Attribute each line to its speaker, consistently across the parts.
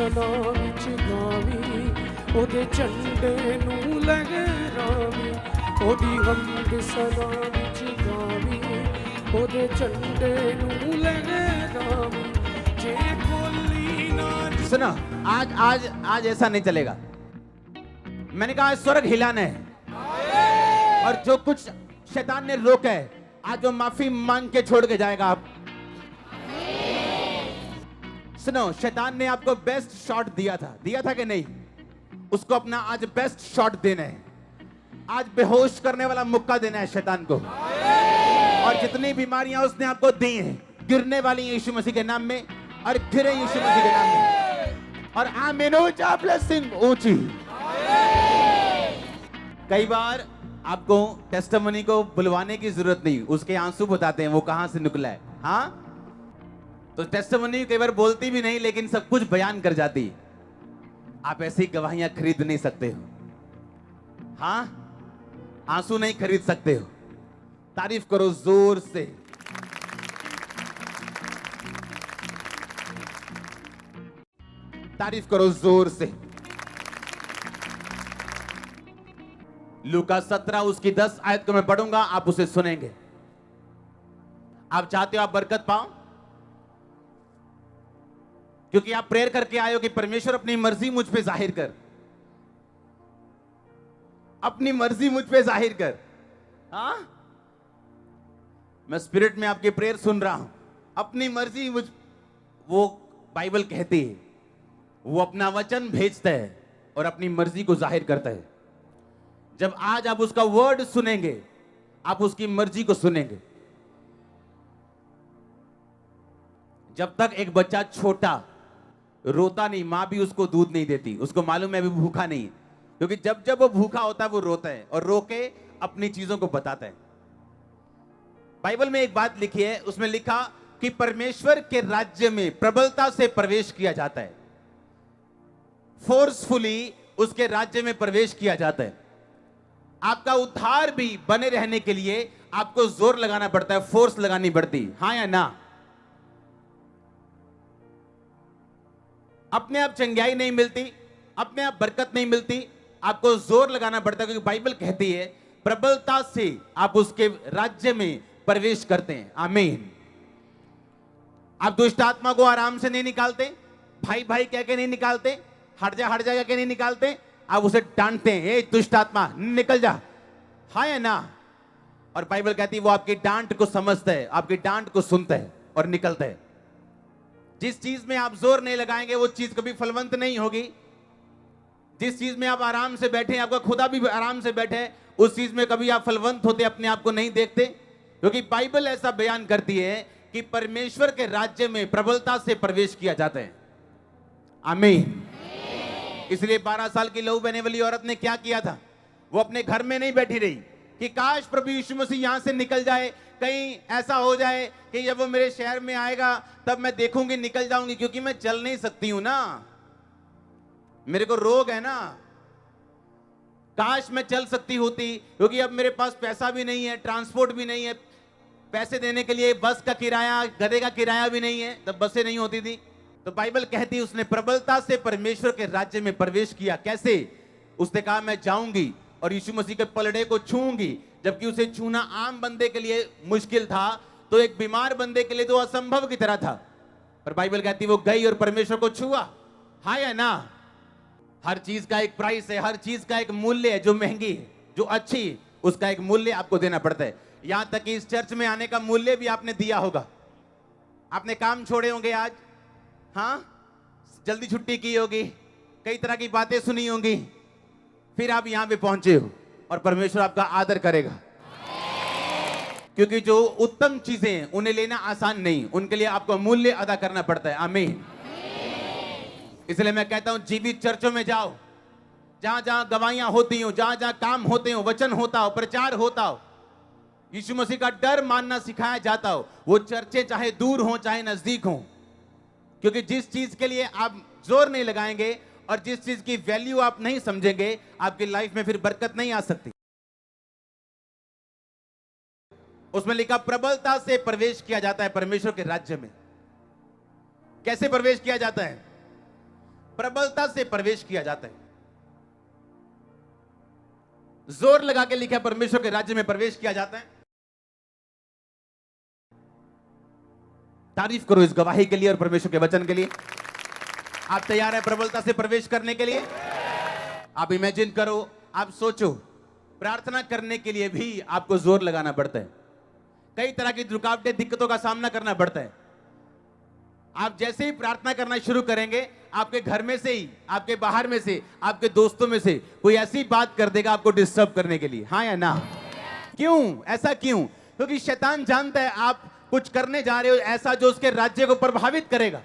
Speaker 1: ਸਨਾ ਵਿੱਚ ਗਾਵੀ ਉਹਦੇ ਝੰਡੇ ਨੂੰ ਲਹਿਰਾਵੀ ਉਹਦੀ ਹਮਦ ਸਨਾ ਵਿੱਚ ਗਾਵੀ ਉਹਦੇ ਝੰਡੇ ਨੂੰ ਲਹਿਰਾਵੀ ਜੇ ਬੋਲੀ ਨਾ
Speaker 2: सुनो, आज ऐसा नहीं चलेगा। मैंने कहा स्वर्ग हिलाना है और जो कुछ शैतान ने रोका है आज वो माफी मांग के छोड़ के जाएगा। आप सुनो, शैतान ने आपको बेस्ट शॉट दिया था कि नहीं? उसको अपना आज बेस्ट शॉट देना है। आज बेहोश करने वाला मुक्का देना है शैतान को। और जितनी बीमारियां उसने आपको दी हैं गिरने वाली हैं यीशु मसीह के नाम में और गिरे यीशु मसीह के नाम में। और आमीन ऊंचा ब्लेसिंग ऊंची। कई बार आपको टेस्टिमनी को बुलवाने की जरूरत नहीं, उसके आंसू बताते हैं वो कहां से निकला है। हाँ, तो टेस्टिमनी कई बार बोलती भी नहीं लेकिन सब कुछ बयान कर जाती। आप ऐसी गवाहियां खरीद नहीं सकते हो। हाँ, आंसू नहीं खरीद सकते हो। तारीफ करो जोर से। तारीफ करो जोर से। लूका 17 उसकी 10 आयत को मैं पढ़ूंगा, आप उसे सुनेंगे। आप चाहते हो आप बरकत पाओ, क्योंकि आप प्रेयर करके आए हो कि परमेश्वर अपनी मर्जी मुझ पे जाहिर कर, अपनी मर्जी मुझ पे जाहिर कर। हाँ, मैं स्पिरिट में आपकी प्रेयर सुन रहा हूं। अपनी मर्जी मुझ, वो बाइबल कहती है वो अपना वचन भेजता है और अपनी मर्जी को जाहिर करता है। जब आज आप उसका वर्ड सुनेंगे आप उसकी मर्जी को सुनेंगे। जब तक एक बच्चा छोटा रोता नहीं, मां भी उसको दूध नहीं देती, उसको मालूम है अभी भूखा नहीं, क्योंकि जब जब वो भूखा होता है वो रोता है और रो के अपनी चीजों को बताता है। बाइबल में एक बात लिखी है, उसमें लिखा कि परमेश्वर के राज्य में प्रबलता से प्रवेश किया जाता है, फोर्सफुली उसके राज्य में प्रवेश किया जाता है। आपका उद्धार भी बने रहने के लिए आपको जोर लगाना पड़ता है, फोर्स लगानी पड़ती। हाँ या ना? अपने आप चंगाई नहीं मिलती, अपने आप बरकत नहीं मिलती, आपको जोर लगाना पड़ता है, क्योंकि बाइबल कहती है प्रबलता से आप उसके राज्य में प्रवेश करते हैं। आमीन। आप दुष्ट आत्मा को आराम से नहीं निकालते, भाई भाई कह के नहीं निकालते, हट जा कह के नहीं निकालते, आप उसे डांटते हैं, ए दुष्ट आत्मा निकल जा। हाँ या ना? और बाइबल कहती है वो आपकी डांट को समझता है, आपकी डांट को सुनता है और निकलता है। जिस चीज में आप जोर नहीं लगाएंगे वो चीज कभी फलवंत नहीं होगी। जिस चीज में आप आराम से बैठे, आपका खुदा भी आराम से बैठे, उस चीज में कभी आप फलवंत होते अपने आप को नहीं देखते, क्योंकि बाइबल ऐसा बयान करती है कि परमेश्वर के राज्य में प्रबलता से प्रवेश किया जाता है। आमीन। इसलिए 12 साल की लहू बहने वाली औरत ने क्या किया था? वो अपने घर में नहीं बैठी रही कि काश प्रभु यीशु मसीह यहां से निकल जाए, कहीं ऐसा हो जाए कि जब वो मेरे शहर में आएगा तब मैं देखूंगी, निकल जाऊंगी, क्योंकि मैं चल नहीं सकती हूं ना, मेरे को रोग है ना। काश मैं चल सकती होती, क्योंकि अब मेरे पास पैसा भी नहीं है, ट्रांसपोर्ट भी नहीं है, पैसे देने के लिए बस का किराया, गधे का किराया भी नहीं है, तब बसें नहीं होती थी। तो बाइबल कहती है उसने प्रबलता से परमेश्वर के राज्य में प्रवेश किया। कैसे? उसने कहा मैं जाऊंगी और यीशु मसीह के पलड़े को छूऊंगी, जबकि उसे छूना आम बंदे के लिए मुश्किल था, तो एक बीमार बंदे के लिए तो असंभव की तरह था। पर बाइबल कहती वो गई और परमेश्वर को छुआ। हाँ या ना? हर चीज का एक प्राइस है, हर चीज का एक मूल्य है। जो महंगी है, जो अच्छी, उसका एक मूल्य आपको देना पड़ता है। यहां तक कि इस चर्च में आने का मूल्य भी आपने दिया होगा। आपने काम छोड़े होंगे आज, हाँ, जल्दी छुट्टी की होगी, कई तरह की बातें सुनी होंगी, फिर आप यहां पे पहुंचे हो और परमेश्वर आपका आदर करेगा, क्योंकि जो उत्तम चीजें हैं उन्हें लेना आसान नहीं, उनके लिए आपको मूल्य अदा करना पड़ता है। आमीन। इसलिए मैं कहता हूं जीवित चर्चों में जाओ, जहां जहां गवाहियां होती हो, जहां जहां काम होते हो, वचन होता हो, प्रचार होता हो, यीशु मसीह का डर मानना सिखाया जाता हो, वो चर्चे चाहे दूर हो चाहे नजदीक हो, क्योंकि जिस चीज के लिए आप जोर नहीं लगाएंगे और जिस चीज की वैल्यू आप नहीं समझेंगे, आपकी लाइफ में फिर बरकत नहीं आ सकती। उसमें लिखा प्रबलता से प्रवेश किया जाता है परमेश्वर के राज्य में। कैसे प्रवेश किया जाता है? प्रबलता से प्रवेश किया जाता है। जोर लगा के लिखा, परमेश्वर के राज्य में प्रवेश किया जाता है। तारीफ करो इस गवाही के लिए और परमेश्वर के वचन के लिए। आप तैयार हैं प्रबलता से प्रवेश करने के लिए? आप इमेजिन करो, आप सोचो, प्रार्थना करने के लिए भी आपको जोर लगाना पड़ता है। कई तरह की रुकावटें, दिक्कतों का सामना करना पड़ता है। आप जैसे ही प्रार्थना करना शुरू करेंगे, आपके घर में से ही, आपके बाहर में से, आपके दोस्तों में से कोई ऐसी बात कर देगा आपको डिस्टर्ब करने के लिए, हाँ या ना? क्यों? ऐसा क्यों? क्योंकि शैतान जानता है आप कुछ करने जा रहे हो ऐसा जो उसके राज्य को प्रभावित करेगा।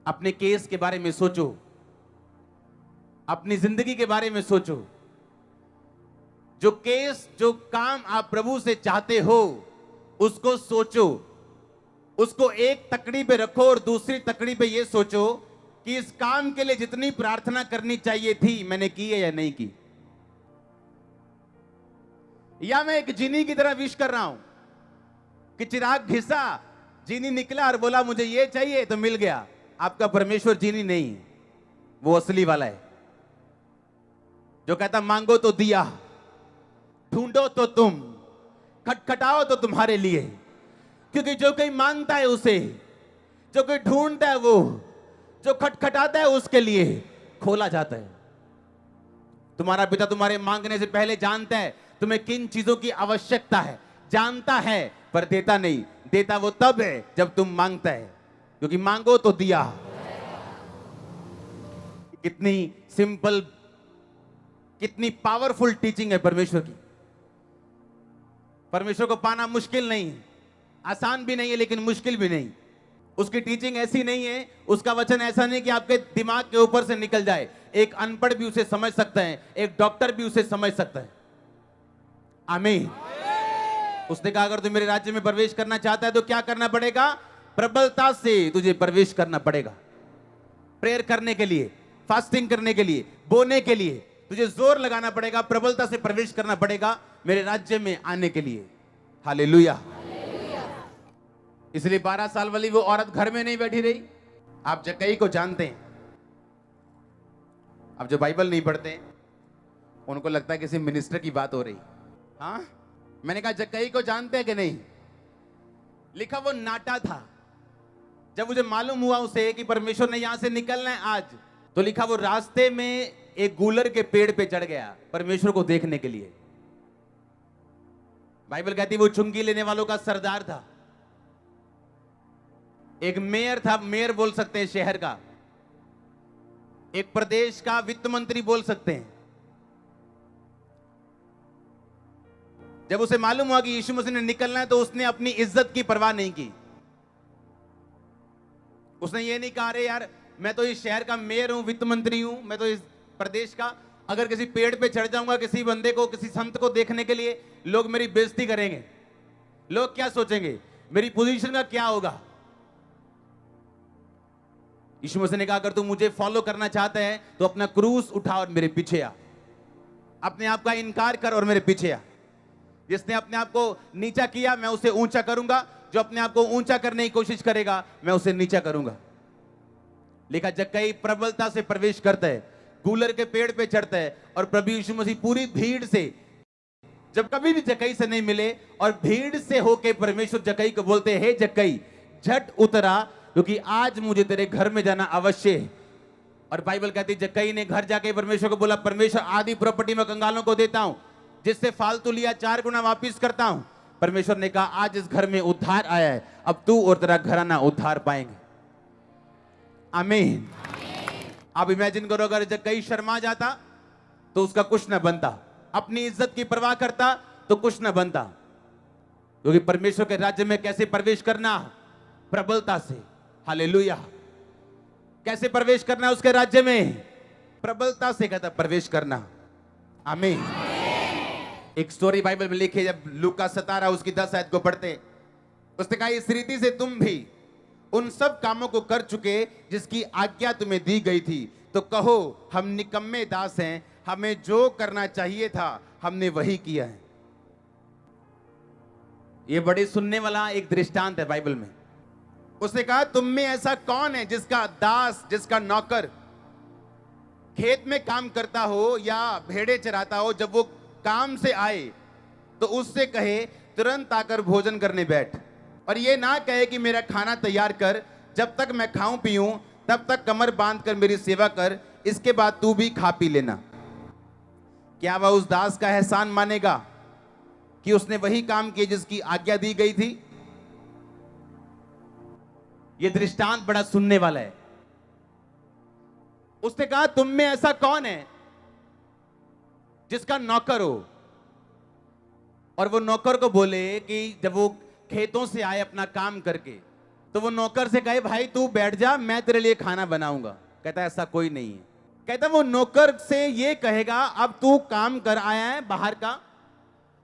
Speaker 2: अपने केस के बारे में सोचो, अपनी जिंदगी के बारे में सोचो। जो केस, जो काम आप प्रभु से चाहते हो, उसको सोचो। उसको एक तकड़ी पे रखो और दूसरी तकड़ी पे ये सोचो कि इस काम के लिए जितनी प्रार्थना करनी चाहिए थी, मैंने की है या नहीं की। या मैं एक जीनी की तरह विश कर रहा हूं कि चिराग घिसा, जीनी निकला और बोला मुझे ये चाहिए तो मिल गया। आपका परमेश्वर जीनी नहीं, वो असली वाला है जो कहता मांगो तो दिया, ढूंढो तो तुम, खटखटाओ तो तुम्हारे लिए। क्योंकि जो कोई मांगता है उसे, जो कोई ढूंढता है वो, जो खटखटाता है उसके लिए खोला जाता है। तुम्हारा पिता तुम्हारे मांगने से पहले जानता है तुम्हें किन चीजों की आवश्यकता है, जानता है पर देता नहीं। देता वो तब है जब तुम मांगता है, क्योंकि मांगो तो दिया। कितनी सिंपल, कितनी पावरफुल टीचिंग है परमेश्वर की। परमेश्वर को पाना मुश्किल नहीं है, आसान भी नहीं है लेकिन मुश्किल भी नहीं। उसकी टीचिंग ऐसी नहीं है, उसका वचन ऐसा नहीं कि आपके दिमाग के ऊपर से निकल जाए। एक अनपढ़ भी उसे समझ सकता है, एक डॉक्टर भी उसे समझ सकता है। आमीन। उसने कहा अगर तू मेरे राज्य में प्रवेश करना चाहता है तो क्या करना पड़ेगा? प्रबलता से तुझे प्रवेश करना पड़ेगा। प्रेयर करने के लिए, फास्टिंग करने के लिए, बोने के लिए तुझे जोर लगाना पड़ेगा, प्रबलता से प्रवेश करना पड़ेगा मेरे राज्य में आने के लिए। हालेलुया। इसलिए 12 साल वाली वो औरत घर में नहीं बैठी रही। आप जक्कई को जानते हैं, आप जो बाइबल नहीं पढ़ते उनको लगता है किसी मिनिस्टर की बात हो रही। हाँ, मैंने कहा जक्कई को जानते हैं कि नहीं? लिखा वो नाटा था। जब मुझे मालूम हुआ उसे कि परमेश्वर ने यहां से निकलना है आज, तो लिखा वो रास्ते में एक गूलर के पेड़ पे चढ़ गया परमेश्वर को देखने के लिए। बाइबल कहती वो चुंगी लेने वालों का सरदार था, एक मेयर था, मेयर बोल सकते हैं शहर का, एक प्रदेश का वित्त मंत्री बोल सकते हैं। जब उसे मालूम हुआ कि यीशु मसीह ने निकलना है तो उसने अपनी इज्जत की परवाह नहीं की। उसने ये नहीं कहा अरे यार मैं तो इस शहर का मेयर हूं, वित्त मंत्री हूं, मैं तो इस प्रदेश का, अगर किसी पेड़ पे चढ़ जाऊंगा किसी बंदे को, किसी संत को देखने के लिए, लोग मेरी बेइज्जती करेंगे, लोग क्या सोचेंगे, मेरी पोजीशन का क्या होगा। यीशु मसीह ने कहा अगर तू मुझे फॉलो करना चाहता है तो अपना क्रूस उठा और मेरे पीछे आ, अपने आप का इनकार कर और मेरे पीछे आ। जिसने अपने आप को नीचा किया मैं उसे ऊंचा करूंगा, जो अपने आप को ऊंचा करने की कोशिश करेगा मैं उसे नीचा करूंगा। लिखा जक्कई प्रबलता से प्रवेश करता है, गूलर के पेड़ पे चढ़ता है और प्रभु यीशु मसीह पूरी भीड़ से, जब कभी भी जक्कई से नहीं मिले और भीड़ से होके परमेश्वर जक्कई को बोलते हैं हे जक्कई झट उतरा क्योंकि आज मुझे तेरे घर में जाना अवश्य है। और बाइबल कहती है जक्कई ने घर जाके परमेश्वर को बोला परमेश्वर आधी प्रॉपर्टी में कंगालों को देता हूं, जिससे फालतू लिया 4 गुना वापिस करता हूं। परमेश्वर ने कहा आज इस घर में उद्धार आया है, अब तू और तेरा घराना उद्धार पाएंगे। आमीन। आप इमेजिन करो अगर जक्कई शर्मा जाता तो उसका कुछ न बनता, अपनी इज्जत की परवाह करता तो कुछ न बनता। क्योंकि परमेश्वर के राज्य में कैसे प्रवेश करना? प्रबलता से। हालेलुया। कैसे प्रवेश करना उसके राज्य में? प्रबलता से कहता प्रवेश करना। आमीन। एक स्टोरी बाइबल में लिखी, जब लूका 17 उसकी 10 आयत को पढ़ते, उसने कहा इस रीति से तुम भी उन सब कामों को कर चुके जिसकी आज्ञा तुम्हें दी गई थी, तो कहो हम निकम्मे दास हैं, हमें जो करना चाहिए था हमने वही किया है। यह बड़े सुनने वाला एक दृष्टांत है बाइबल में। उसने कहा तुम में ऐसा कौन है जिसका दास, जिसका नौकर खेत में काम करता हो या भेड़े चराता हो, जब वो काम से आए तो उससे कहे तुरंत आकर भोजन करने बैठ, और ये ना कहे कि मेरा खाना तैयार कर, जब तक मैं खाऊं पीऊं तब तक कमर बांध कर मेरी सेवा कर, इसके बाद तू भी खा पी लेना। क्या वह उस दास का एहसान मानेगा कि उसने वही काम किए जिसकी आज्ञा दी गई थी? यह दृष्टांत बड़ा सुनने वाला है। उसने कहा तुम में ऐसा कौन है जिसका नौकर हो, और वो नौकर को बोले कि जब वो खेतों से आए अपना काम करके, तो वो नौकर से कहे भाई तू बैठ जा, मैं तेरे लिए खाना बनाऊंगा। कहता ऐसा कोई नहीं है। कहता वो नौकर से ये कहेगा अब तू काम कर आया है बाहर का,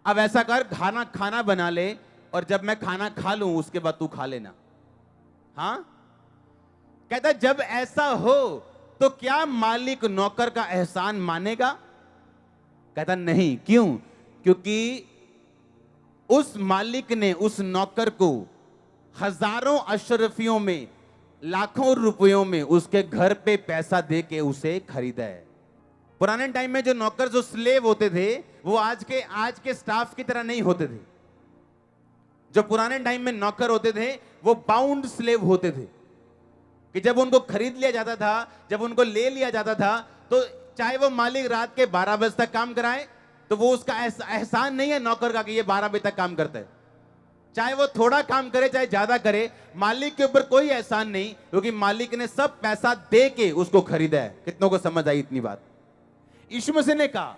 Speaker 2: अब ऐसा कर खाना बना ले, और जब मैं खाना खा लूं उसके बाद तू खा लेना। हाँ, कहता जब ऐसा हो तो क्या मालिक नौकर का एहसान मानेगा? कहता नहीं। क्यों? क्योंकि उस मालिक ने उस नौकर को हजारों अशरफियों में, लाखों रुपयों में उसके घर पे पैसा दे के उसे खरीदा है। पुराने टाइम में जो नौकर, जो स्लेव होते थे, वो आज के स्टाफ की तरह नहीं होते थे। जो पुराने टाइम में नौकर होते थे वो बाउंड स्लेव होते थे, कि जब उनको खरीद लिया जाता था, जब उनको ले लिया जाता था, तो चाहे वो मालिक रात के 12 बजे तक काम कराए तो वो उसका एहसान नहीं है नौकर का कि ये 12 बजे तक काम करता है। चाहे वो थोड़ा काम करे चाहे ज्यादा करे, मालिक के ऊपर कोई एहसान नहीं, क्योंकि मालिक ने सब पैसा दे के उसको खरीदा है। कितनों को समझ आई इतनी बात? यीशु मसीह ने कहा,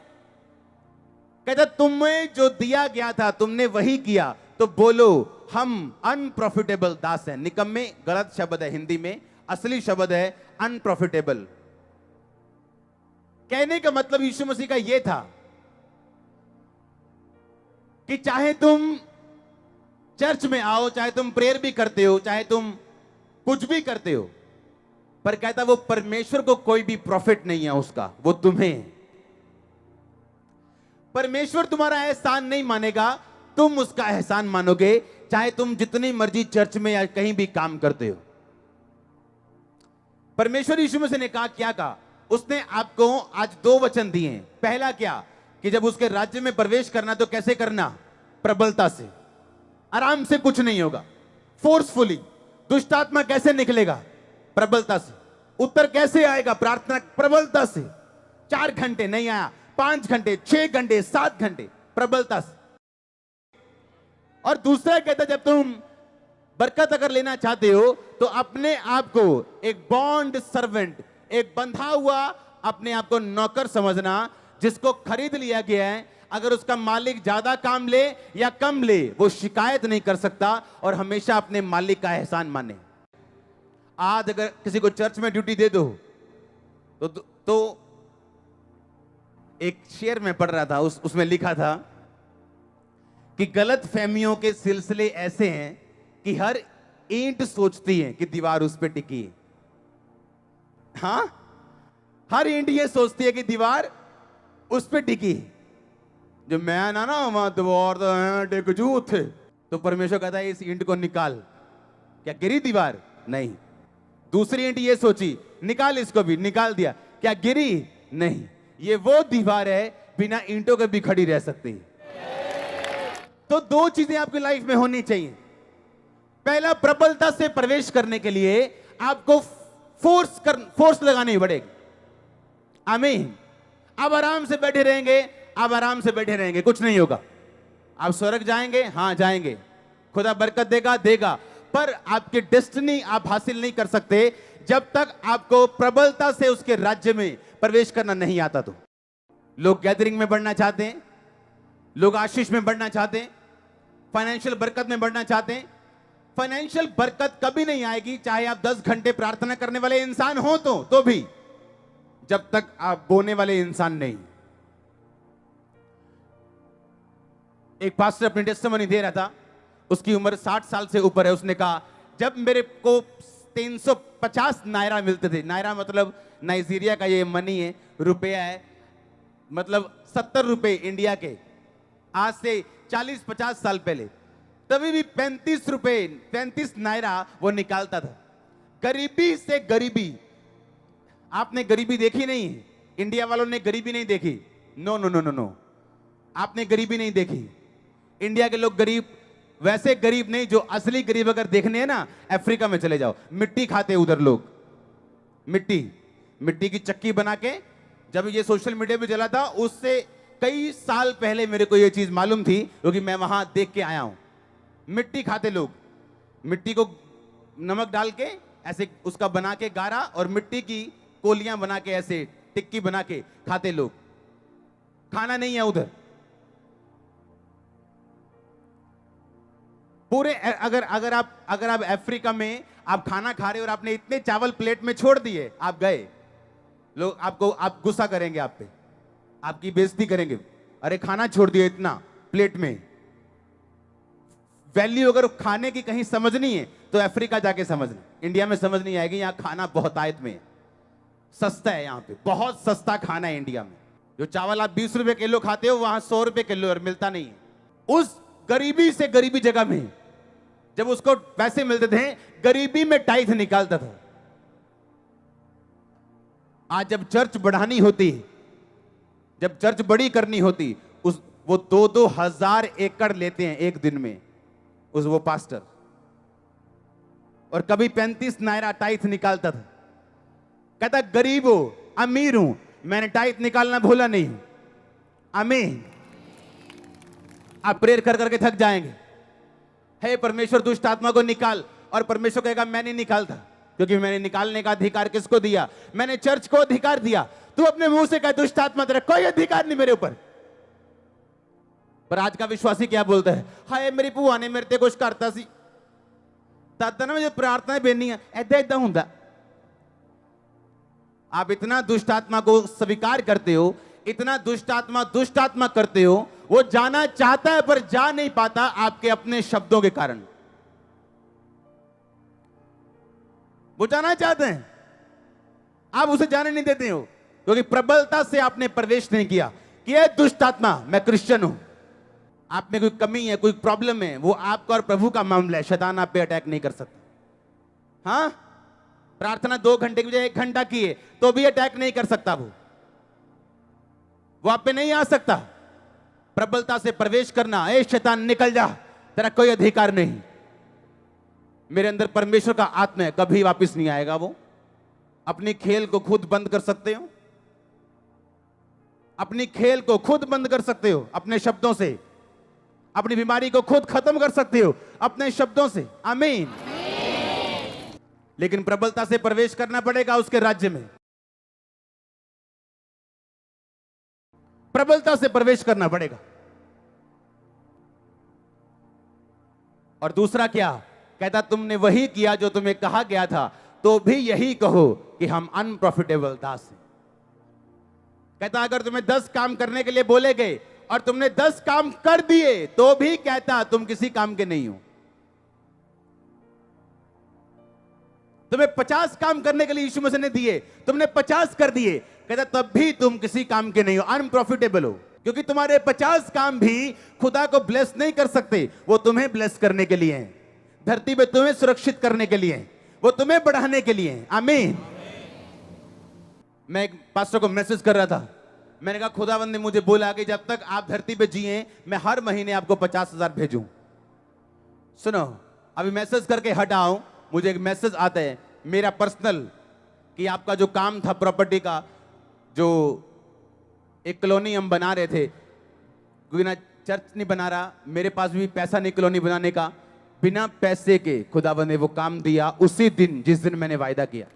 Speaker 2: कहता तुम्हें जो दिया गया था तुमने वही किया, तो बोलो हम अनप्रॉफिटेबल दास हैं। निकम्मे गलत शब्द है हिंदी में, असली शब्द है अनप्रॉफिटेबल। कहने का मतलब यीशु मसीह का यह था कि चाहे तुम चर्च में आओ, चाहे तुम प्रेयर भी करते हो, चाहे तुम कुछ भी करते हो, पर कहता वो परमेश्वर को कोई भी प्रॉफिट नहीं है उसका, वो तुम्हें। परमेश्वर तुम्हारा एहसान नहीं मानेगा, तुम उसका एहसान मानोगे, चाहे तुम जितनी मर्जी चर्च में या कहीं भी काम करते हो। परमेश्वर यीशु मसीह ने कहा, क्या कहा? उसने आपको आज 2 वचन दिए हैं। पहला क्या? कि जब उसके राज्य में प्रवेश करना तो कैसे करना? प्रबलता से, आराम से कुछ नहीं होगा, फोर्सफुली। दुष्ट आत्मा कैसे निकलेगा? प्रबलता से। उत्तर कैसे आएगा? प्रार्थना, प्रबलता से। 4 घंटे नहीं आया, 5 घंटे, 6 घंटे, 7 घंटे, प्रबलता से। और दूसरा कहता, जब तुम बरकत अगर लेना चाहते हो तो अपने आप को एक बॉन्ड सर्वेंट, एक बंधा हुआ अपने आप को नौकर समझना, जिसको खरीद लिया गया है। अगर उसका मालिक ज्यादा काम ले या कम ले, वो शिकायत नहीं कर सकता और हमेशा अपने मालिक का एहसान माने। आज अगर किसी को चर्च में ड्यूटी दे दो तो एक शेर में पढ़ रहा था, उसमें लिखा था कि गलत फहमियों के सिलसिले ऐसे हैं कि हर ईंट सोचती है कि दीवार उस पर टिकी है। हाँ, हर ईंट ये सोचती है कि दीवार उस पर टिकी है। जो मैं ना वहां दीवार टिक जू थे, तो परमेश्वर कहता है इस ईंट को निकाल। क्या गिरी दीवार? नहीं। दूसरी ईंट ये सोची, निकाल इसको भी, निकाल दिया। क्या गिरी? नहीं। ये वो दीवार है बिना ईंटों के भी खड़ी रह सकती है। तो 2 चीजें आपकी लाइफ में होनी चाहिए। पहला, प्रबलता से प्रवेश करने के लिए आपको फोर्स लगानी पड़ेगी। आमीन। अब आराम से बैठे रहेंगे, अब आराम से बैठे रहेंगे, कुछ नहीं होगा। आप स्वर्ग जाएंगे? हाँ जाएंगे, खुदा बरकत देगा, पर आपकी डेस्टिनी आप हासिल नहीं कर सकते जब तक आपको प्रबलता से उसके राज्य में प्रवेश करना नहीं आता। तो लोग गैदरिंग में बढ़ना चाहते हैं, लोग आशीष में बढ़ना चाहते हैं, फाइनेंशियल बरकत में बढ़ना चाहते हैं। फाइनेंशियल बरकत कभी नहीं आएगी चाहे आप 10 घंटे प्रार्थना करने वाले इंसान हो तो भी, जब तक आप बोने वाले इंसान नहीं। एक पास्टर अपनी टेस्टिमनी दे रहा था, उसकी उम्र 60 साल से ऊपर है। उसने कहा, जब मेरे को 350 नायरा मिलते थे, नायरा मतलब नाइजीरिया का ये मनी है, रुपया है, मतलब 70 रुपए इंडिया के, आज से 40-50 साल पहले तभी भी 35 रुपए 35 नायरा वो निकालता था। गरीबी से गरीबी, आपने गरीबी देखी नहीं है, इंडिया वालों ने गरीबी नहीं देखी। No no no no no, आपने गरीबी नहीं देखी। इंडिया के लोग गरीब, वैसे गरीब नहीं, जो असली गरीब अगर देखने हैं ना, अफ्रीका में चले जाओ, मिट्टी खाते उधर लोग, मिट्टी की चक्की बना के। जब ये सोशल मीडिया पे चला था, उससे कई साल पहले मेरे को ये चीज मालूम थी, क्योंकि मैं वहां देख के आया हूं। मिट्टी खाते लोग, मिट्टी को नमक डाल के ऐसे उसका बना के गारा, और मिट्टी की कोलियां बना के ऐसे टिक्की बना के खाते लोग। खाना नहीं है उधर पूरे। अगर आप अफ्रीका में आप खाना खा रहे हो और आपने इतने चावल प्लेट में छोड़ दिए, आप गए, लोग आप गुस्सा करेंगे, आप पे आपकी बेइज्जती करेंगे। अरे खाना छोड़ दिया इतना प्लेट में। वैल्यू अगर खाने की कहीं समझनी है तो अफ्रीका जाके समझना, इंडिया में समझ नहीं आएगी। यहां खाना बहुत आयत में है, सस्ता है, यहां पे बहुत सस्ता खाना है इंडिया में। जो चावल आप 20 रुपए किलो खाते हो, वहां 100 रुपए किलो और मिलता नहीं है। उस गरीबी से गरीबी जगह में जब उसको पैसे मिलते थे, गरीबी में टाइथ निकालता था। आज जब चर्च बढ़ानी होती, जब चर्च बड़ी करनी होती, वो 2-2 हजार एकड़ लेते हैं एक दिन में वो पास्टर, और कभी 35 नायरा टाइथ निकालता था। कहता गरीब हो, अमीर हूं, मैंने टाइथ निकालना भूला नहीं हूं। आमीन। आप प्रेयर कर करके थक जाएंगे, हे परमेश्वर दुष्ट आत्मा को निकाल, और परमेश्वर कहेगा मैं नहीं निकालता, क्योंकि मैंने निकालने का अधिकार किसको दिया? मैंने चर्च को अधिकार दिया। तू अपने मुंह से कह दुष्ट आत्मा तेरा कोई अधिकार नहीं मेरे ऊपर। पर आज का विश्वासी क्या बोलता है? हाय मेरी भूआ ने मेरे ते कुछ करता सी, तद ना मुझे प्रार्थना बेनी है, ऐदा ऐदा हुंदा। आप इतना दुष्ट आत्मा को स्वीकार करते हो, इतना दुष्ट आत्मा करते हो, वो जाना चाहता है पर जा नहीं पाता आपके अपने शब्दों के कारण। वो जाना चाहते हैं, आप उसे जाने नहीं देते हो, क्योंकि प्रबलता से आपने प्रवेश नहीं किया कि ये दुष्ट आत्मा, मैं क्रिश्चियन हूं। आप में कोई कमी है, कोई प्रॉब्लम है, वो आपका और प्रभु का मामला है। शैतान आप पे अटैक नहीं कर सकता। हां, प्रार्थना 2 घंटे की बजाय 1 घंटा की है तो भी अटैक नहीं कर सकता। वो आप पे नहीं आ सकता। प्रबलता से प्रवेश करना, ए शैतान निकल जा, तेरा कोई अधिकार नहीं। मेरे अंदर परमेश्वर का आत्मा है, कभी वापस नहीं आएगा। वो अपनी खेल को खुद बंद कर सकते हो, अपनी खेल को खुद बंद कर सकते हो अपने शब्दों से, अपनी बीमारी को खुद खत्म कर सकते हो अपने शब्दों से। आमीन। लेकिन प्रबलता से प्रवेश करना पड़ेगा उसके राज्य में, प्रबलता से प्रवेश करना पड़ेगा। और दूसरा क्या कहता? तुमने वही किया जो तुम्हें कहा गया था, तो भी यही कहो कि हम अनप्रॉफिटेबल दास हैं। कहता अगर तुम्हें 10 काम करने के लिए बोले गए और तुमने 10 काम कर दिए, तो भी कहता तुम किसी काम के नहीं हो। तुम्हें 50 काम करने के लिए यीशु मसीह ने दिए, तुमने 50 कर दिए, कहता तब भी तुम किसी काम के नहीं हो, अनप्रॉफिटेबल हो। क्योंकि तुम्हारे 50 काम भी खुदा को ब्लेस नहीं कर सकते, वो तुम्हें ब्लेस करने के लिए हैं, धरती पे तुम्हें सुरक्षित करने के लिए हैं, वो तुम्हें बढ़ाने के लिए हैं। आमीन। मैं एक पास्टर को मैसेज कर रहा था, मैंने कहा खुदावंद ने मुझे बोला कि जब तक आप धरती पे जिए, मैं हर महीने आपको 50,000 भेजूं। सुनो, अभी मैसेज करके हटाऊं, मुझे एक मैसेज आता है मेरा पर्सनल, कि आपका जो काम था प्रॉपर्टी का, जो एक कॉलोनी हम बना रहे थे, क्योंकि ना चर्च नहीं बना रहा, मेरे पास भी पैसा नहीं कॉलोनी बनाने का, बिना पैसे के खुदावंद ने वो काम दिया उसी दिन जिस दिन मैंने वायदा किया।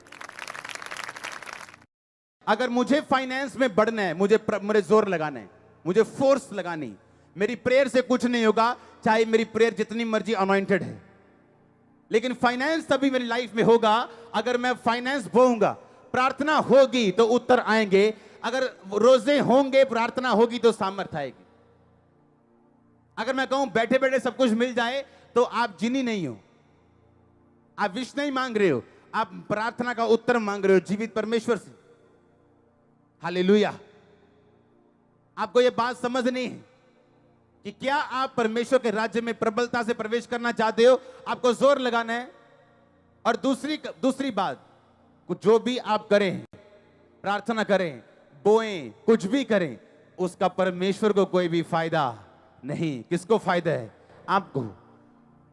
Speaker 2: अगर मुझे फाइनेंस में बढ़ना है, मुझे जोर लगाना है, मुझे फोर्स लगानी, मेरी प्रेयर से कुछ नहीं होगा, चाहे मेरी प्रेयर जितनी मर्जी अनॉइंटेड है, लेकिन फाइनेंस तभी मेरी लाइफ में होगा अगर मैं फाइनेंस बोऊंगा। प्रार्थना होगी तो उत्तर आएंगे, अगर रोजे होंगे, प्रार्थना होगी तो सामर्थ आएगी। अगर मैं कहूं बैठे बैठे सब कुछ मिल जाए, तो आप जिनी नहीं हो, आप विश नहीं मांग रहे हो, आप प्रार्थना का उत्तर मांग रहे हो जीवित परमेश्वर से। हालेलुया। आपको यह बात समझ नहीं है, कि क्या आप परमेश्वर के राज्य में प्रबलता से प्रवेश करना चाहते हो? आपको जोर लगाना है। और दूसरी बात, जो भी आप करें, प्रार्थना करें, बोएं, कुछ भी करें, उसका परमेश्वर को कोई भी फायदा नहीं। किसको फायदा है? आपको।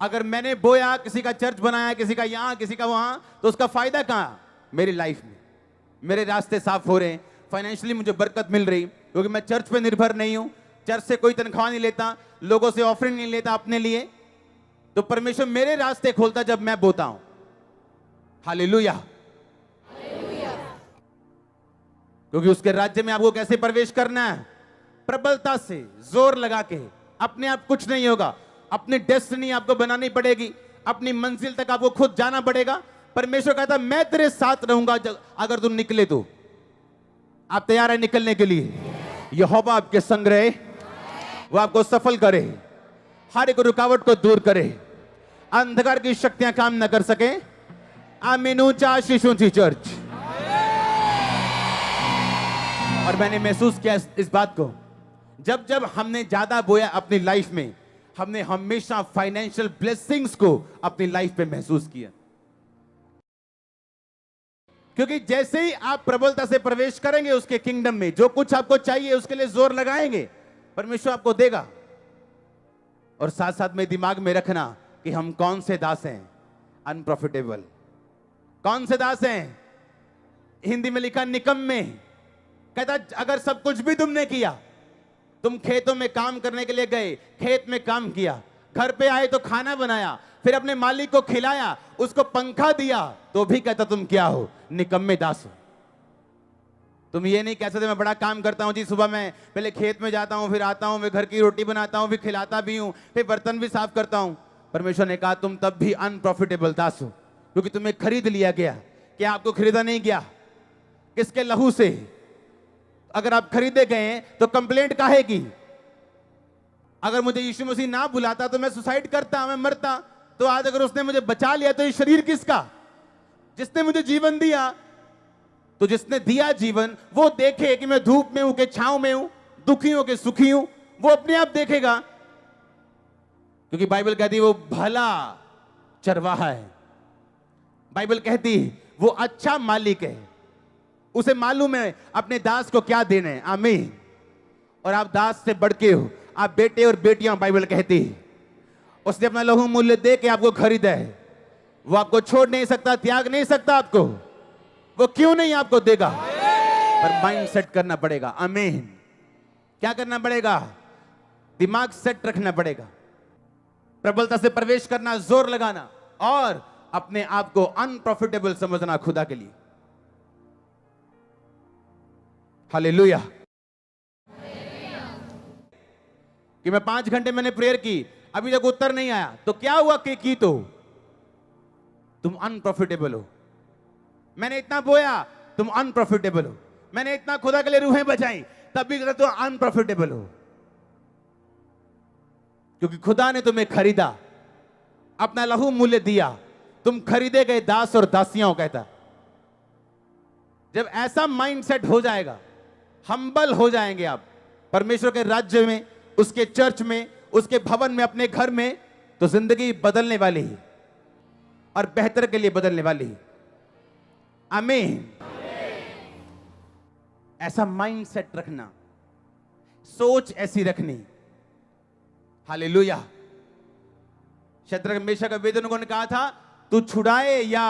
Speaker 2: अगर मैंने बोया, किसी का चर्च बनाया, किसी का यहां, किसी का वहां, तो उसका फायदा कहां? मेरी लाइफ में। मेरे रास्ते साफ हो रहे हैं, फाइनेंशियली मुझे बरकत मिल रही, क्योंकि मैं चर्च पे निर्भर नहीं हूं, चर्च से कोई तनख्वाह नहीं लेता, लोगों से ऑफरिंग नहीं लेता अपने लिए। तो परमेश्वर मेरे रास्ते खोलता जब मैं बोता हूं। हालेलुया। क्योंकि उसके राज्य में आपको कैसे प्रवेश करना है? प्रबलता से, जोर लगा के। अपने आप कुछ नहीं होगा। अपनी डेस्टिनी आपको बनानी पड़ेगी, अपनी मंजिल तक आपको खुद जाना पड़ेगा। परमेश्वर कहता मैं तेरे साथ रहूंगा अगर तुम निकले तो। आप तैयार है निकलने के लिए? यहोवा आपके संग रहे, वो आपको सफल करे, हर एक रुकावट को दूर करे, अंधकार की शक्तियां काम न कर सके। आमीन। ऊंचा आशीष ऊंची चर्च। और मैंने महसूस किया इस बात को, जब जब हमने ज्यादा बोया अपनी लाइफ में, हमने हमेशा फाइनेंशियल ब्लेसिंग्स को अपनी लाइफ में महसूस किया। क्योंकि जैसे ही आप प्रबलता से प्रवेश करेंगे उसके किंगडम में, जो कुछ आपको चाहिए उसके लिए जोर लगाएंगे, परमेश्वर आपको देगा। और साथ साथ में दिमाग में रखना कि हम कौन से दास हैं? अनप्रॉफिटेबल। कौन से दास हैं? हिंदी में लिखा निकम्मे। कहता अगर सब कुछ भी तुमने किया, तुम खेतों में काम करने के लिए गए, खेत में काम किया, घर पे आए तो खाना बनाया, फिर अपने मालिक को खिलाया, उसको पंखा दिया, तो भी कहता तुम क्या हो? निकम्मे दास हो। तुम ये नहीं कह सकते मैं बड़ा काम करता हूं जी, सुबह मैं पहले खेत में जाता हूं, फिर आता हूं, मैं घर की रोटी बनाता हूं, फिर खिलाता भी हूं, फिर बर्तन भी साफ करता हूं। परमेश्वर ने कहा तुम तब भी अनप्रॉफिटेबल दास हो, क्योंकि तुम्हें खरीद लिया गया। क्या आपको खरीदा नहीं गया? किसके लहू से? अगर आप खरीदे गए तो कंप्लेंट काहे की? अगर मुझे यीशु मसीह ना बुलाता तो मैं सुसाइड करता, मैं मरता। तो आज अगर उसने मुझे बचा लिया तो ये शरीर किसका? जिसने मुझे जीवन दिया। तो जिसने दिया जीवन, वो देखे कि मैं धूप में हूं कि छांव में हूं, दुखी हूं कि सुखी हूं, वो अपने आप देखेगा। क्योंकि बाइबल कहती है वो भला चरवाहा है। बाइबल कहती है वो अच्छा मालिक है, उसे मालूम है अपने दास को क्या देना है। आमीन। और आप दास से बढ़ के हो, आप बेटे और बेटियां। बाइबल कहती है उसने अपना लहू मूल्य दे के आपको खरीदा है। वो आपको छोड़ नहीं सकता, त्याग नहीं सकता आपको। वो क्यों नहीं आपको देगा? पर माइंड सेट करना पड़ेगा। आमीन। क्या करना पड़ेगा? दिमाग सेट रखना पड़ेगा। प्रबलता से प्रवेश करना, जोर लगाना, और अपने आप को अनप्रॉफिटेबल समझना खुदा के लिए। हालेलुया। कि मैं 5 घंटे मैंने प्रेयर की, अभी तक उत्तर नहीं आया, तो क्या हुआ कि की तो तुम अनप्रॉफिटेबल हो। मैंने इतना बोया, तुम अनप्रॉफिटेबल हो। मैंने इतना खुदा के लिए रूहें बचाई, तब भी तुम अनप्रॉफिटेबल हो। क्योंकि खुदा ने तुम्हें खरीदा, अपना लहू मूल्य दिया, तुम खरीदे गए दास और दासियां हो। कहता जब ऐसा माइंड सेट हो जाएगा, हम्बल हो जाएंगे आप परमेश्वर के राज्य में, उसके चर्च में, उसके भवन में, अपने घर में, तो जिंदगी बदलने वाली है और बेहतर के लिए बदलने वाली है। आमीन। ऐसा माइंड सेट रखना, सोच ऐसी रखनी। हालेलुया। शद्रक मेशक अबेदनगो ने कहा था तू छुड़ाए या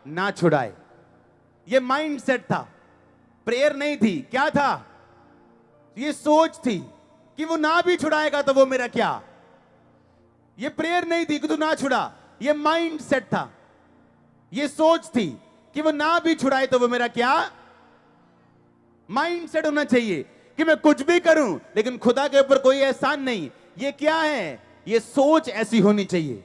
Speaker 2: ना छुड़ाए। ये माइंड सेट था, प्रेयर नहीं थी। क्या था? ये सोच थी कि वो ना भी छुड़ाएगा तो वो मेरा क्या। ये प्रेयर नहीं थी कि तू ना छुड़ा, ये माइंड सेट था। ये सोच थी कि वो ना भी छुड़ाए तो वो मेरा क्या। माइंड सेट होना चाहिए कि मैं कुछ भी करूं लेकिन खुदा के ऊपर कोई एहसान नहीं। ये क्या है? ये सोच ऐसी होनी चाहिए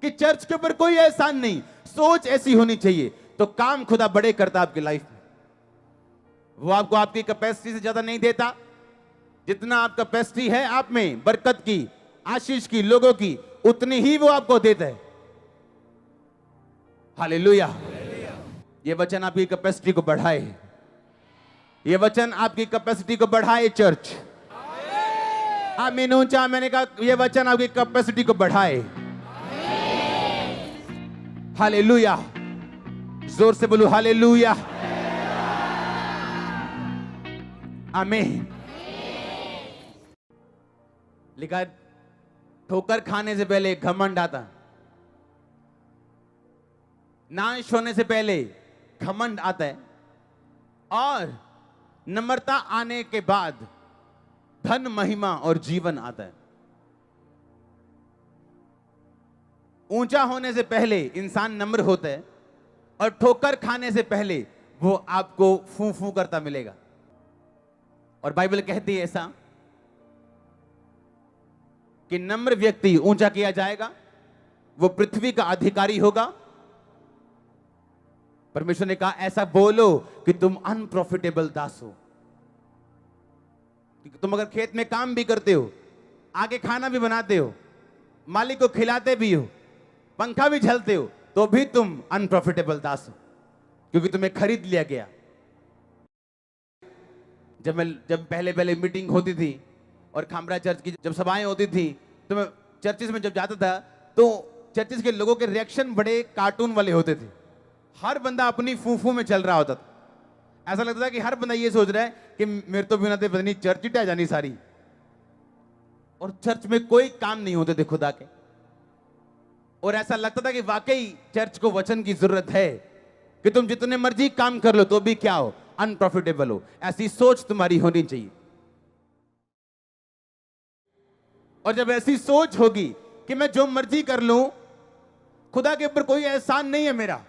Speaker 2: कि चर्च के ऊपर कोई एहसान नहीं। सोच ऐसी होनी चाहिए तो काम खुदा बड़े करता आपकी लाइफ में। वो आपको आपकी कैपेसिटी से ज्यादा नहीं देता। जितना आप कैपेसिटी है आप में, बरकत की, आशीष की, लोगों की, उतनी ही वो आपको देता है। हालेलुया। ये वचन आपकी कैपेसिटी को बढ़ाए। ये वचन आपकी कैपेसिटी को बढ़ाए चर्च। आमीन ऊंचा। मैंने कहा ये वचन आपकी कैपेसिटी को बढ़ाए। हालेलुया, जोर से बोलो हालेलुया। आमीन। लिखा है, ठोकर खाने से पहले घमंड आता, नाश होने से पहले घमंड आता है, और नम्रता आने के बाद धन, महिमा और जीवन आता है। ऊंचा होने से पहले इंसान नम्र होता है, और ठोकर खाने से पहले वो आपको फू फू करता मिलेगा। और बाइबल कहती है ऐसा कि नम्र व्यक्ति ऊंचा किया जाएगा, वो पृथ्वी का अधिकारी होगा। परमेश्वर ने कहा ऐसा बोलो कि तुम अनप्रॉफिटेबल दास हो। तुम अगर खेत में काम भी करते हो, आगे खाना भी बनाते हो, मालिक को खिलाते भी हो, पंखा भी झलते हो, तो भी तुम अनप्रॉफिटेबल दास हो, क्योंकि तुम्हें खरीद लिया गया। जब पहले मीटिंग होती थी और खामरा चर्च की जब सभाएं होती थी, तो मैं चर्चिस में जब जाता था तो चर्चिस के लोगों के रिएक्शन बड़े कार्टून वाले होते थे। हर बंदा अपनी फूफू में चल रहा होता था। ऐसा लगता था कि हर बंदा ये सोच रहा है कि मेरे तो बिना पता नहीं चर्च ही टह जानी सारी, और चर्च में कोई काम नहीं होते थे खुदा के। और ऐसा लगता था कि वाकई चर्च को वचन की जरूरत है कि तुम जितने मर्जी काम कर लो तो भी क्या हो, अनप्रॉफिटेबल हो। ऐसी सोच तुम्हारी होनी चाहिए। और जब ऐसी सोच होगी कि मैं जो मर्जी कर लूं, खुदा के ऊपर कोई एहसान नहीं है मेरा,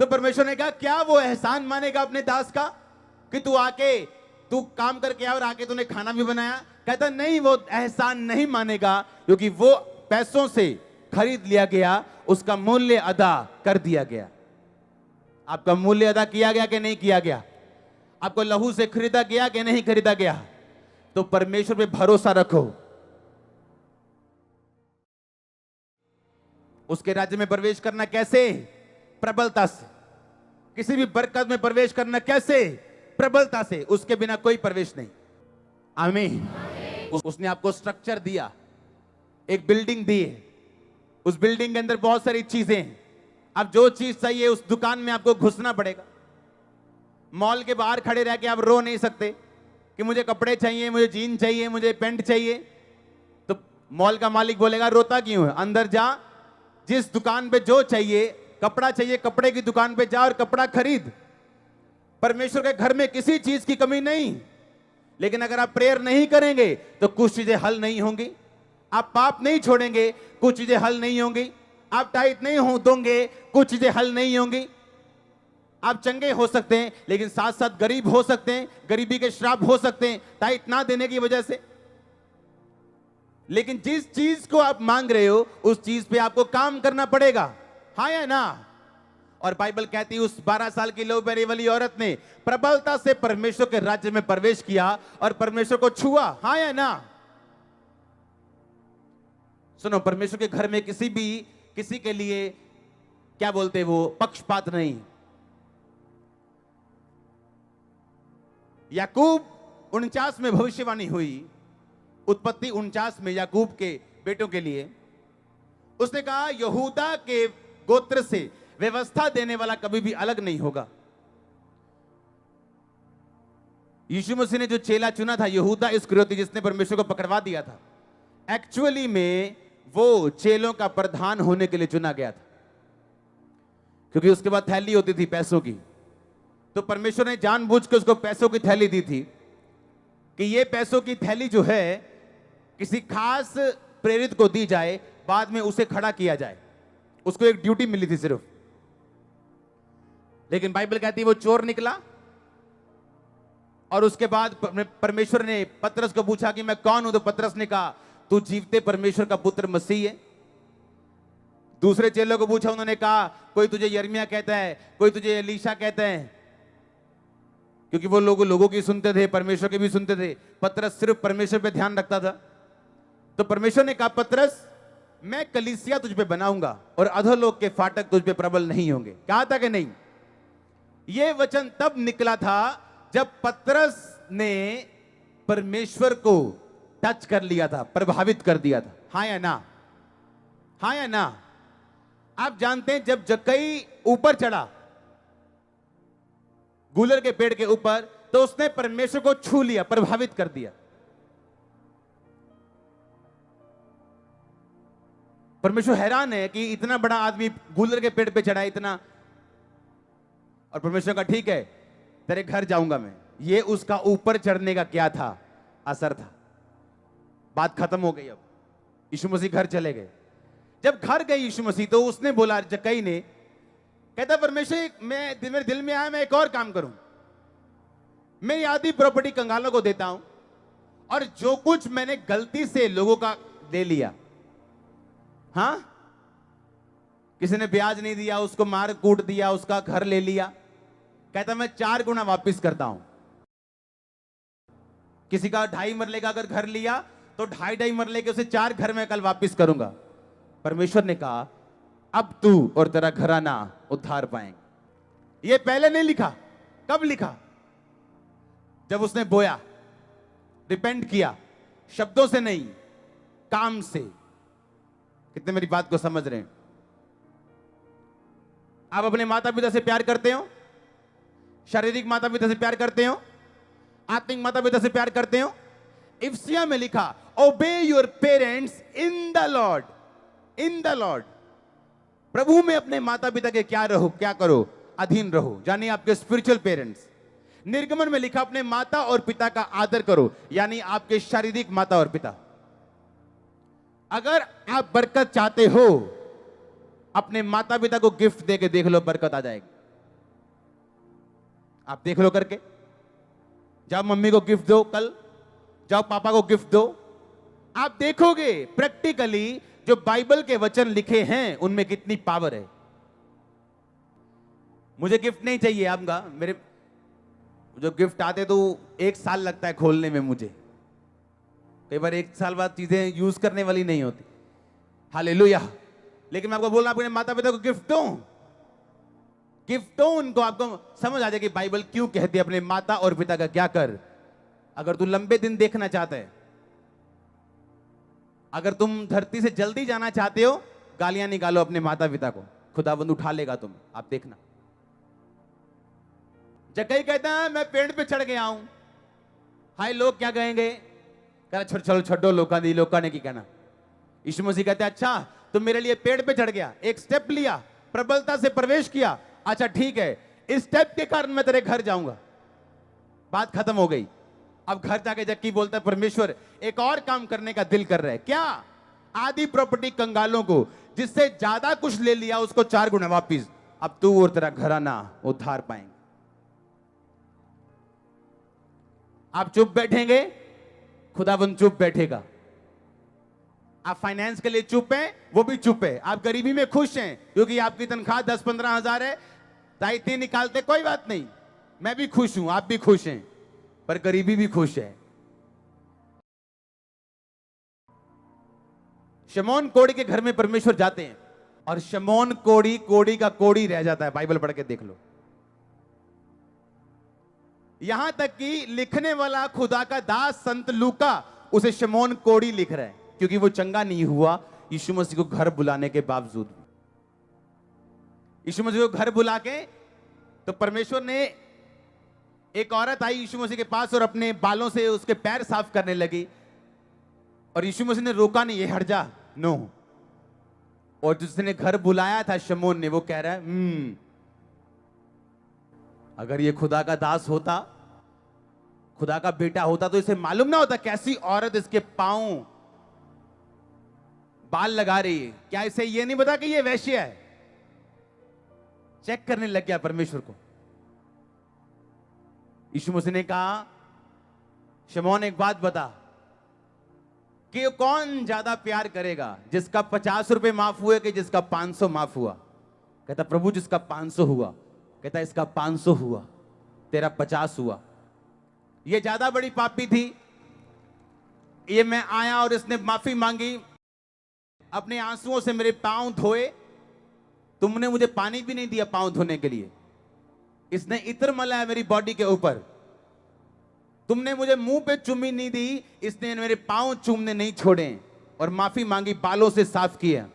Speaker 2: तो परमेश्वर ने कहा क्या वो एहसान मानेगा अपने दास का कि तू काम करके आया और आके तूने खाना भी बनाया? कहता नहीं, वो एहसान नहीं मानेगा, क्योंकि वो पैसों से खरीद लिया गया, उसका मूल्य अदा कर दिया गया। आपका मूल्य अदा किया गया कि नहीं किया गया? आपको लहू से खरीदा गया कि नहीं खरीदा गया? तो परमेश्वर पे भरोसा रखो। उसके राज्य में प्रवेश करना कैसे? प्रबलता से। किसी भी बरकत में प्रवेश करना कैसे? प्रबलता से। उसके बिना कोई प्रवेश नहीं। आमीन। उसने आपको स्ट्रक्चर दिया, एक बिल्डिंग दी है, उस बिल्डिंग के अंदर बहुत सारी चीजें हैं। अब जो चीज चाहिए उस दुकान में आपको घुसना पड़ेगा। मॉल के बाहर खड़े रह के आप रो नहीं सकते कि मुझे कपड़े चाहिए, मुझे जीन चाहिए, मुझे पैंट चाहिए। तो मॉल का मालिक बोलेगा रोता क्यों है? अंदर जा, जिस दुकान पे जो चाहिए, कपड़ा चाहिए, कपड़े की दुकान पे जा और कपड़ा खरीद। परमेश्वर के घर में किसी चीज की कमी नहीं। लेकिन अगर आप प्रेयर नहीं करेंगे तो कुछ चीजें हल नहीं होंगी। आप पाप नहीं छोड़ेंगे, कुछ चीजें हल नहीं होंगी। आप टाइट नहीं हो दोगे, कुछ चीजें हल नहीं होंगी। आप चंगे हो सकते हैं लेकिन साथ साथ गरीब हो सकते हैं, गरीबी के श्राप हो सकते हैं टाइट ना देने की वजह से। लेकिन जिस चीज को आप मांग रहे हो उस चीज पे आपको काम करना पड़ेगा, हाँ या ना? और बाइबल कहती है उस 12 साल की लोबेरी वाली औरत ने प्रबलता से परमेश्वर के राज्य में प्रवेश किया और परमेश्वर को छुआ, हाँ या ना? सुनो, परमेश्वर के घर में किसी के लिए क्या बोलते वो पक्षपात नहीं। याकूब 49 में भविष्यवाणी हुई, उत्पत्ति 49 में याकूब के बेटों के लिए। उसने कहा यहूदा के गोत्र से व्यवस्था देने वाला कभी भी अलग नहीं होगा। यीशु मसीह ने जो चेला चुना था यहूदा इस्करियोती, जिसने परमेश्वर को पकड़वा दिया था, एक्चुअली में वो चेलों का प्रधान होने के लिए चुना गया था, क्योंकि उसके बाद थैली होती थी पैसों की। तो परमेश्वर ने जानबूझ के उसको पैसों की थैली दी थी कि ये पैसों की थैली जो है किसी खास प्रेरित को दी जाए, बाद में उसे खड़ा किया जाए। उसको एक ड्यूटी मिली थी सिर्फ। लेकिन बाइबल कहती है वो चोर निकला और उसके बाद परमेश्वर ने पतरस को पूछा कि मैं कौन हूं? तो पतरस ने कहा तू जीवते परमेश्वर का पुत्र मसीह है। दूसरे चेलों को पूछा, उन्होंने कहा कोई तुझे यिर्मयाह कहता है, कोई तुझे एलीशा कहता है, क्योंकि वो लोगों की सुनते थे, परमेश्वर की भी सुनते थे। पतरस सिर्फ परमेश्वर पे ध्यान रखता था। तो परमेश्वर ने कहा पतरस मैं कलीसिया तुझ पे बनाऊंगा और अधोलोक के फाटक तुझ पे प्रबल नहीं होंगे। कहा था कि नहीं? यह वचन तब निकला था जब पतरस ने परमेश्वर को टच कर लिया था, प्रभावित कर दिया था। हाँ या ना? हाँ या ना? आप जानते हैं जब जक्कई ऊपर चढ़ा गूलर के पेड़ के ऊपर, तो उसने परमेश्वर को छू लिया, प्रभावित कर दिया। परमेश्वर हैरान है कि इतना बड़ा आदमी गूलर के पेड़ पे चढ़ा, इतना। और परमेश्वर का ठीक है, तेरे घर जाऊंगा मैं। ये उसका ऊपर चढ़ने का क्या था? असर था। बात खत्म हो गई। अब यीशु मसीह घर चले गए। जब घर गए यीशु मसीह, तो उसने बोला, जक्कई ने, कहता परमेश्वर, मेरे दिल में आया मैं एक और काम करूं। मेरी आधी प्रॉपर्टी कंगालों को देता हूं, और जो कुछ मैंने गलती से लोगों का ले लिया, हाँ, किसी ने ब्याज नहीं दिया, उसको मार कूट दिया, उसका घर ले लिया, कहता मैं 4 गुना वापस करता हूं। किसी का 2.5 मरले का अगर घर लिया, तो 2.5 मरले के उसे 4 घर में कल वापस करूंगा। परमेश्वर ने कहा, अब तू और तेरा घराना उद्धार पाएंगे। ये पहले नहीं लिखा। कब लिखा? जब उसने बोया, रिपेंट किया, शब्दों से नहीं, काम से। कितने मेरी बात को समझ रहे हैं? आप अपने माता पिता से प्यार करते हो? शारीरिक माता पिता से प्यार करते हो? आत्मिक माता पिता से प्यार करते हो? इफ्सिया में लिखा, obey your parents in the Lord. In the Lord, प्रभु में अपने माता पिता के क्या करो? अधीन रहो, यानी आपके स्पिरिचुअल पेरेंट्स। निर्गमन में लिखा, अपने माता और पिता का आदर करो, यानी आपके शारीरिक माता और पिता। अगर आप बरकत चाहते हो, अपने माता पिता को गिफ्ट देके देख लो, बरकत आ जाएगी। आप देख लो करके। जाओ मम्मी को गिफ्ट दो, कल जाओ पापा को गिफ्ट दो। आप देखोगे प्रैक्टिकली जो बाइबल के वचन लिखे हैं उनमें कितनी पावर है। मुझे गिफ्ट नहीं चाहिए आपका, मेरे जो गिफ्ट आते तो 1 साल लगता है खोलने में मुझे। कई बार 1 साल बाद चीजें यूज करने वाली नहीं होती। हालेलुया। लेकिन मैं आपको बोल रहा हूं, अपने माता पिता को गिफ्ट दो, गिफ्ट दो उनको। आपको समझ आ जाएगी बाइबल क्यों कहती है अपने माता और पिता का क्या कर। अगर तू लंबे दिन देखना चाहता है, अगर तुम धरती से जल्दी जाना चाहते हो, गालियां निकालो अपने माता पिता को, खुदाबंद उठा लेगा तुम्हें। आप देखना। जक्कई कहता है मैं पेड़ पे चढ़ गया हूं, हाय लोग क्या कहेंगे? कह रहा चलो छड्डो, लोका ने की कहना। यीशु मसीह कहते हैं अच्छा तुम मेरे लिए पेड़ पे चढ़ गया, एक स्टेप लिया, प्रबलता से प्रवेश किया, अच्छा ठीक है, इस स्टेप के कारण मैं तेरे घर जाऊंगा। बात खत्म हो गई। अब घर जाके जक्कई बोलता है परमेश्वर एक और काम करने का दिल कर रहा है। क्या? आधी प्रॉपर्टी कंगालों को, जिससे ज्यादा कुछ ले लिया उसको 4 गुना वापिस। अब तू और तेरा घराना उद्धार पाएंगे। आप चुप बैठेंगे, खुदाबंद चुप बैठेगा। आप फाइनेंस के लिए चुप हैं, वो भी चुप है। आप गरीबी में खुश हैं क्योंकि आपकी तनख्वाह 10-15 हजार है, दायित्व निकालते, कोई बात नहीं, मैं भी खुश हूं, आप भी खुश हैं, पर गरीबी भी खुश है। शमौन कोड़ी के घर में परमेश्वर जाते हैं और शमौन कोड़ी का कोड़ी रह जाता है। बाइबल पढ़ के देख लो। यहां तक कि लिखने वाला खुदा का दास संत लूका उसे शमौन कोड़ी लिख रहा है, क्योंकि वो चंगा नहीं हुआ यीशु मसीह को घर बुलाने के बावजूद। यीशु मसीह को घर बुला के तो परमेश्वर ने, एक औरत आई यीशु मसीह के पास और अपने बालों से उसके पैर साफ करने लगी, और यीशु मसीह ने रोका नहीं, ये हट जा, नो। और जिसने घर बुलाया था शमौन ने, वो कह रहा है अगर ये खुदा का दास होता, खुदा का बेटा होता, तो इसे मालूम ना होता कैसी औरत इसके पांव बाल लगा रही है, क्या इसे ये नहीं पता कि ये वैश्य है? चेक करने लग गया परमेश्वर को। यीशु मसीह ने कहा शमौन एक बात बता कि कौन ज्यादा प्यार करेगा, जिसका 50 रुपए माफ हुए कि जिसका 500 माफ हुआ? कहता प्रभु जिसका 500 हुआ। कहता इसका 500 हुआ, तेरा 50 हुआ। ये ज्यादा बड़ी पापी थी, ये मैं आया और इसने माफी मांगी, अपने आंसुओं से मेरे पांव धोए, तुमने मुझे पानी भी नहीं दिया पांव धोने के लिए, इसने इत्र मलाया मेरी बॉडी के ऊपर, तुमने मुझे मुंह पे चुम्मी नहीं दी, इसने मेरे पांव चूमने नहीं छोड़े और माफी मांगी, बालों से साफ किया।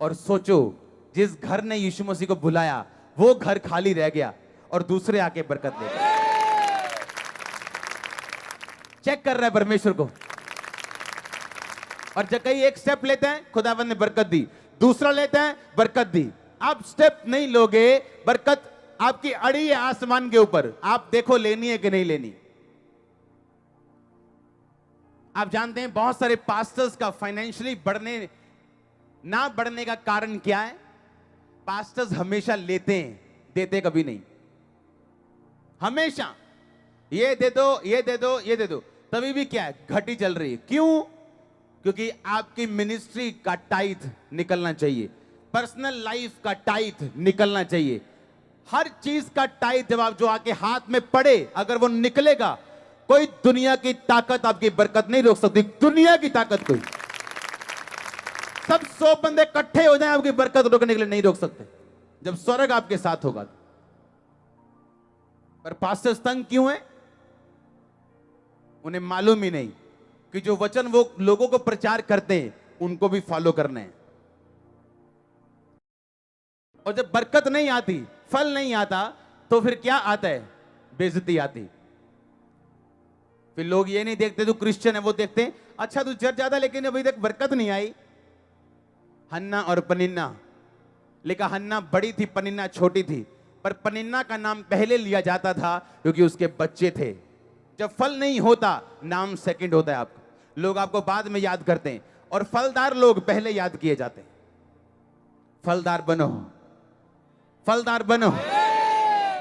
Speaker 2: और सोचो, जिस घर ने यीशु मसीह को बुलाया वो घर खाली रह गया और दूसरे आके बरकत ले गए। चेक कर रहा है परमेश्वर को। और जब कहीं एक स्टेप लेते हैं, खुदावंद ने बरकत दी, दूसरा लेते हैं, बरकत दी। आप स्टेप नहीं लोगे, बरकत आपकी अड़ी है आसमान के ऊपर, आप देखो लेनी है कि नहीं लेनी। आप जानते हैं बहुत सारे पास्टर्स का फाइनेंशियली ना बढ़ने का कारण क्या है? पास्टर्स हमेशा लेते हैं, देते कभी नहीं। हमेशा ये दे दो, ये दे दो, ये दे दो, तभी भी क्या है? घटी चल रही है। क्यों? क्योंकि आपकी मिनिस्ट्री का टाइथ निकलना चाहिए, पर्सनल लाइफ का टाइथ निकलना चाहिए, हर चीज का टाइथ जब आप जो आके हाथ में पड़े, अगर वो निकलेगा, कोई दुनिया की ताकत आपकी बरकत नहीं रोक सकती। दुनिया की ताकत कोई, सब 100 बंदे इकट्ठे हो जाएं, आपकी बरकत रोकने के लिए नहीं रोक सकते, जब स्वर्ग आपके साथ होगा। पर पास्टर्स तंग क्यों है? उन्हें मालूम ही नहीं कि जो वचन वो लोगों को प्रचार करते हैं उनको भी फॉलो करने हैं। और जब बरकत नहीं आती, फल नहीं आता, तो फिर क्या आता है? बेइज्जती आती। फिर लोग ये नहीं देखते तू क्रिश्चियन है, वो देखते हैं अच्छा तू चर्च जाता लेकिन अभी तक बरकत नहीं आई। हन्ना और पनिन्ना, लेकिन हन्ना बड़ी थी, पनिन्ना छोटी थी, पर पनिन्ना का नाम पहले लिया जाता था क्योंकि उसके बच्चे थे। जब फल नहीं होता, नाम सेकंड होता है आपका, लोग आपको बाद में याद करते हैं, और फलदार लोग पहले याद किए जाते हैं। फलदार बनो, फलदार बनो,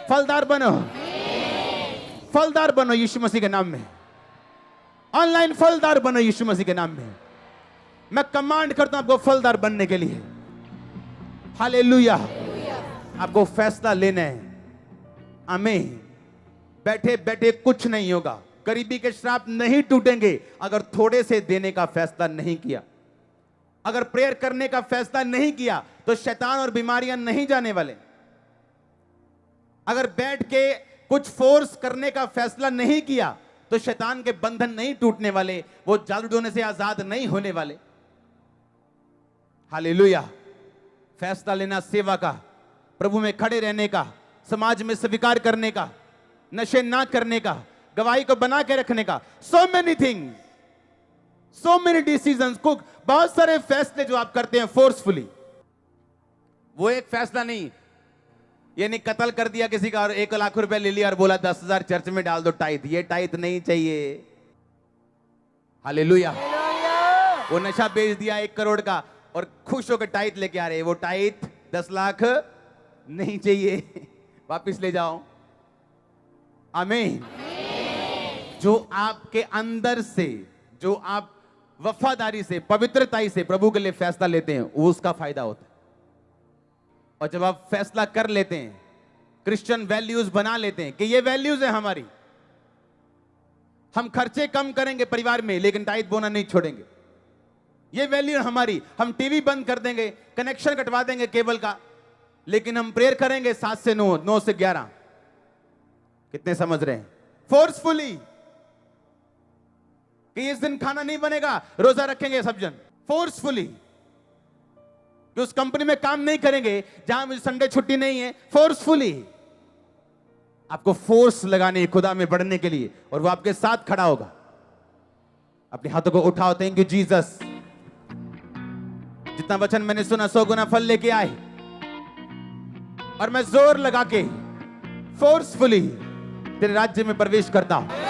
Speaker 2: फलदार बनो, फलदार बनो यीशु मसीह के नाम में। ऑनलाइन फलदार बनो यीशु मसीह के नाम में। मैं कमांड करता हूं आपको फलदार बनने के लिए। हालेलुया। आपको फैसला लेना है। आमीन। बैठे बैठे कुछ नहीं होगा, गरीबी के श्राप नहीं टूटेंगे अगर थोड़े से देने का फैसला नहीं किया। अगर प्रेयर करने का फैसला नहीं किया तो शैतान और बीमारियां नहीं जाने वाले। अगर बैठ के कुछ फोर्स करने का फैसला नहीं किया तो शैतान के बंधन नहीं टूटने वाले, वो जादू टोने से आजाद नहीं होने वाले। हालेलुया। फैसला लेना सेवा का, प्रभु में खड़े रहने का, समाज में स्वीकार करने का, नशे ना करने का, गवाही को बना के रखने का, so many things, so many decisions को, बहुत सारे फैसले जो आप करते हैं फोर्सफुली। वो एक फैसला नहीं, ये नहीं कत्ल कर दिया किसी का और 1 लाख रुपए ले लिया और बोला 10,000 चर्च में डाल दो टाइथ, ये टाइथ नहीं चाहिए। हालेलुया। वो नशा बेच दिया 1 करोड़ का और खुश होकर टाइथ लेके आ रहे, वो टाइथ 10 लाख नहीं चाहिए, वापिस ले जाओ। आमीन। जो आपके अंदर से, जो आप वफादारी से, पवित्रता से प्रभु के लिए फैसला लेते हैं, वो उसका फायदा होता है। और जब आप फैसला कर लेते हैं, क्रिश्चियन वैल्यूज बना लेते हैं कि ये वैल्यूज है हमारी, हम खर्चे कम करेंगे परिवार में लेकिन टाइथ बोना नहीं छोड़ेंगे, ये वैल्यू हमारी, हम टीवी बंद कर देंगे, कनेक्शन कटवा देंगे केबल का, लेकिन हम प्रेयर करेंगे 7 से 9, 9 से 11। कितने समझ रहे हैं? फोर्सफुली कि इस दिन खाना नहीं बनेगा, रोजा रखेंगे सब जन, फोर्सफुली। कि उस कंपनी में काम नहीं करेंगे जहां मुझे संडे छुट्टी नहीं है, फोर्सफुली। आपको फोर्स लगानी है खुदा में बढ़ने के लिए, और वो आपके साथ खड़ा होगा। अपने हाथों को उठाओ। Thank you Jesus. जितना वचन मैंने सुना 100 गुना फल लेके आए, और मैं जोर लगा के फोर्सफुली तेरे राज्य में प्रवेश करता हूं।